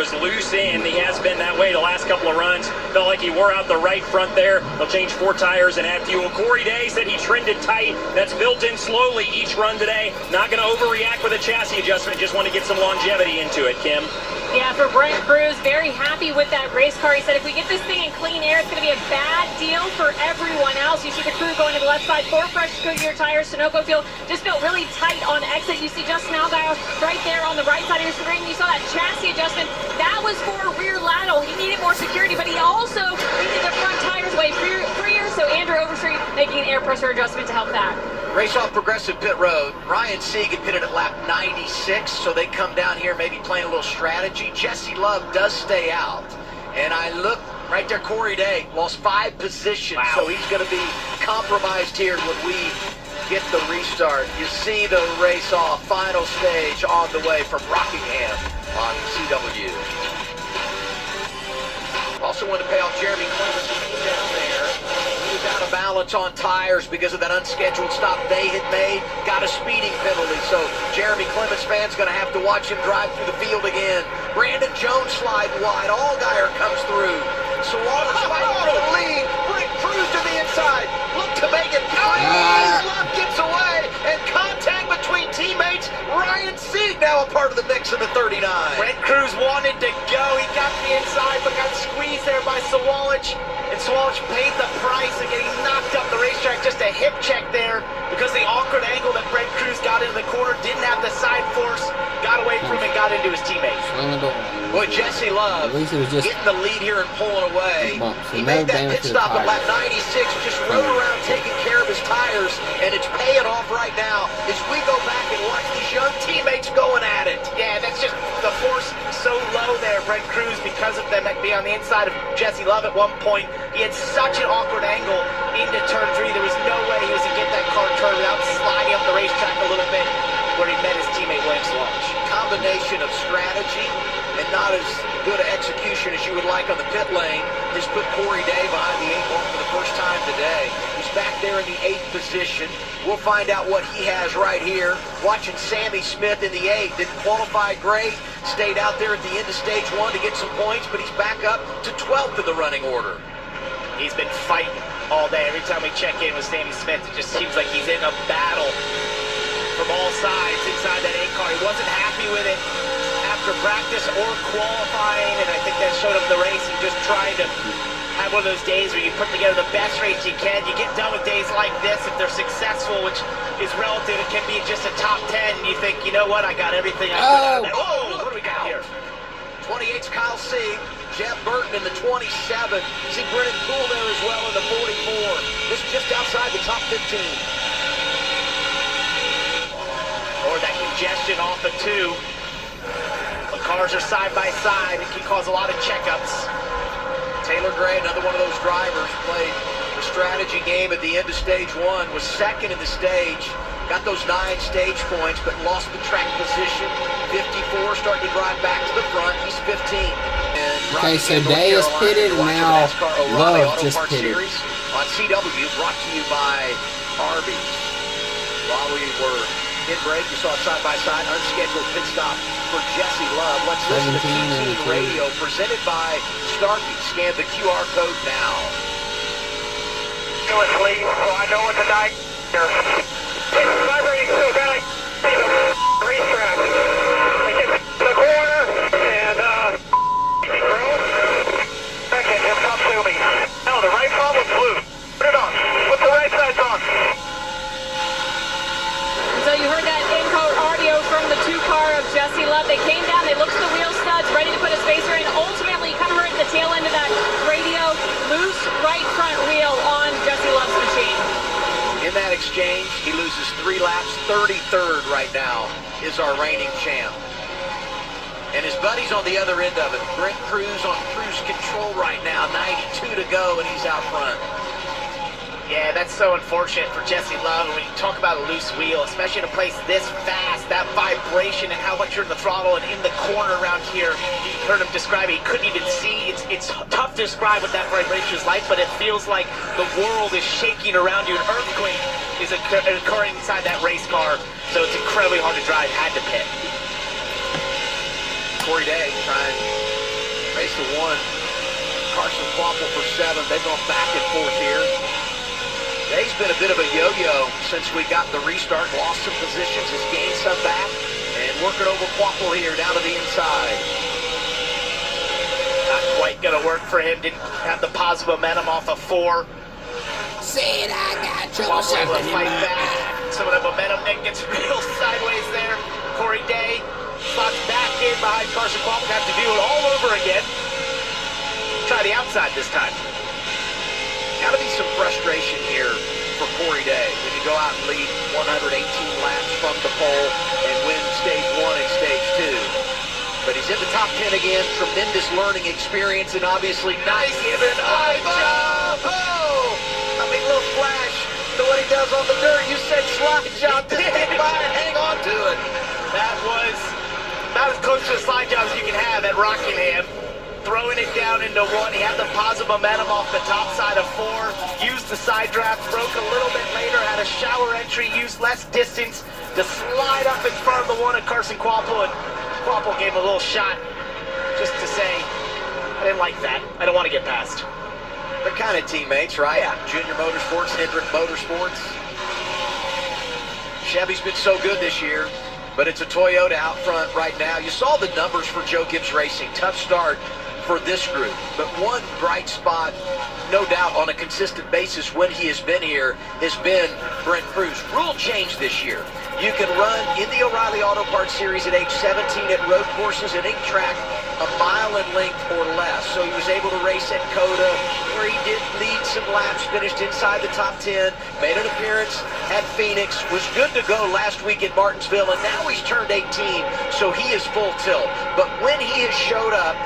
was loose in. He has been that way the last couple of runs. Felt like he wore out the right front there. They'll change 4 tires and add fuel. Corey Day said he trended tight. That's built in slowly each run today. Not going to overreact with a chassis adjustment. Just want to get some longevity into it, Kim. Yeah, for Brent Cruz, very happy with that race car. He said if we get this thing in clean air, it's going to be a bad deal for everyone else. You see the crew going to the left side, 4 fresh Goodyear tires. Sunoco field just felt really tight on exit. You see Justin Allgaier right there on the right side of your screen. You saw that chassis adjustment. That was for rear lateral. He needed more security, but he also needed the front tires way freer. So Andrew Overstreet making an air pressure adjustment to help that. Race off Progressive Pit Road. Ryan Sieg had pitted at lap 96, so they come down here maybe playing a little strategy. Jesse Love does stay out. And I look right there, Corey Day lost 5 positions, wow. So he's going to be compromised here when we get the restart. You see the race off, final stage on the way from Rockingham on CW. Also want to pay off Jeremy Clemens down there. He was out of balance on tires because of that unscheduled stop they had made. Got a speeding penalty, so Jeremy Clemens fans going to have to watch him drive through the field again. Brandon Jones sliding wide. Allgaier comes through. Sawalla's fighting for the lead. Brent Cruz to the inside. Look to make it. Love gets away, and contact between teammates. Ryan Sieg now a part of the mix in the 39. Brent Cruz wanted to go. He got the inside, but got squeezed there by Sawalich. And Sawalich paid the price of getting knocked up the racetrack. Just a hip check there because the awkward angle that Brent Cruz got into the corner, didn't have the side force, got away from him and got into his teammates. Boy, Jesse Love getting the lead here and pulling away. He made that pit stop at lap 96, just rode around taking care of his tires, and it's paying off right now as we go back and watch these young teammates going at it. Yeah, that's just the force so low there, Brent Cruz, because of them being on the inside of Jesse Love at one point. He had such an awkward angle into turn 3. There was no way he was to get that car turned without sliding up the racetrack a little bit where he met his teammate William Sawalich. Combination of strategy and not as good an execution as you would like on the pit lane has put Corey Day behind the 8 ball for the first time today. He's back there in the 8th position. We'll find out what he has right here. Watching Sammy Smith in the 8th. Didn't qualify great. Stayed out there at the end of stage 1 to get some points, but he's back up to 12th in the running order. He's been fighting all day. Every time we check in with Sammy Smith, it just seems like he's in a battle from all sides inside that 8 car. He wasn't happy with it after practice or qualifying, and I think that showed up the race. He just trying to have one of those days where you put together the best race you can. You get done with days like this, if they're successful, which is relative, it can be just a top 10, and you think, you know what, I got everything I could out of there. Oh, what do we got here? 28's Kyle Sieg, Jeff Burton in the 27. See Brennan Poole there as well in the 44. This is just outside the top 15. Or that congestion off the 2. The cars are side by side. It can cause a lot of checkups. Taylor Gray, another one of those drivers, played the strategy game at the end of stage 1, was second in the stage, got those 9 stage points, but lost the track position. 54, starting to drive back to the front. He's 15. Okay, so Day is pitted, and now Love just pitted. On CW, brought to you by Arby's. While we were in break, you saw side-by-side unscheduled pit stop for Jesse Love. Let's listen to TT Radio, presented by Starkey. Scan the QR code now. So I know what to die here. It's vibrating so bad I see the racetrack. I get the corner and second, hip top zooming. No, the right fob was blue. Put it on. Put the right sides on. So you heard that in-car audio from the 2 car of Jesse Love. They came down, they looked at the wheel studs, ready to put a spacer in. Ultimately, you kind of heard the tail end of that radio, loose right front wheel on Jesse Love's machine. In that exchange, he loses 3 laps. 33rd right now is our reigning champ. And his buddy's on the other end of it. Brent Cruz on cruise control right now. 92 to go, and he's out front. Yeah, that's so unfortunate for Jesse Love. And when you talk about a loose wheel, especially in a place this fast, that vibration and how much you're in the throttle and in the corner around here, you heard him describe it. He couldn't even see. It's tough to describe what that vibration is like, but it feels like the world is shaking around you. An earthquake is occurring inside that race car, so it's incredibly hard to drive. Had to pit. Corey Day trying to 1. Carson Quapple for 7. They've gone back and forth here. Day's been a bit of a yo-yo since we got the restart. Lost some positions, has gained some back, and working over Quapple here down to the inside. Not quite going to work for him. Didn't have the positive momentum off of 4. Said I got trouble Quapple able something to in fight my back. eye. Some of the momentum that gets real sideways there. Corey Day slots back in behind Carson Quapple. Have to do it all over again. Try the outside this time. Got to be some frustration here for Corey Day when you go out and lead 118 laps from the pole and win stage 1 and stage 2. But he's in the top 10 again. Tremendous learning experience and obviously not given up. Oh! I mean, little flash to what he does on the dirt. You said slide job. Just stick by and hang on to it. That was about as close to a slide job as you can have at Rockingham. Throwing it down into 1. He had the positive momentum off the top side of 4. Used the side draft, broke a little bit later, had a shallow entry, used less distance to slide up in front of the 1 at Carson Quapple, and Quapple gave him a little shot just to say, I didn't like that. I don't want to get past. They're kind of teammates, right? Yeah. Junior Motorsports, Hendrick Motorsports. Chevy's been so good this year, but it's a Toyota out front right now. You saw the numbers for Joe Gibbs Racing. Tough start for this group, but one bright spot, no doubt, on a consistent basis when he has been here has been Brent Cruz. Rule change this year. You can run in the O'Reilly Auto Parts Series at age 17 at road courses and any track a mile in length or less. So he was able to race at Coda, where he did lead some laps, finished inside the top 10, made an appearance at Phoenix, was good to go last week at Martinsville, and now he's turned 18, so he is full tilt. But when he has showed up,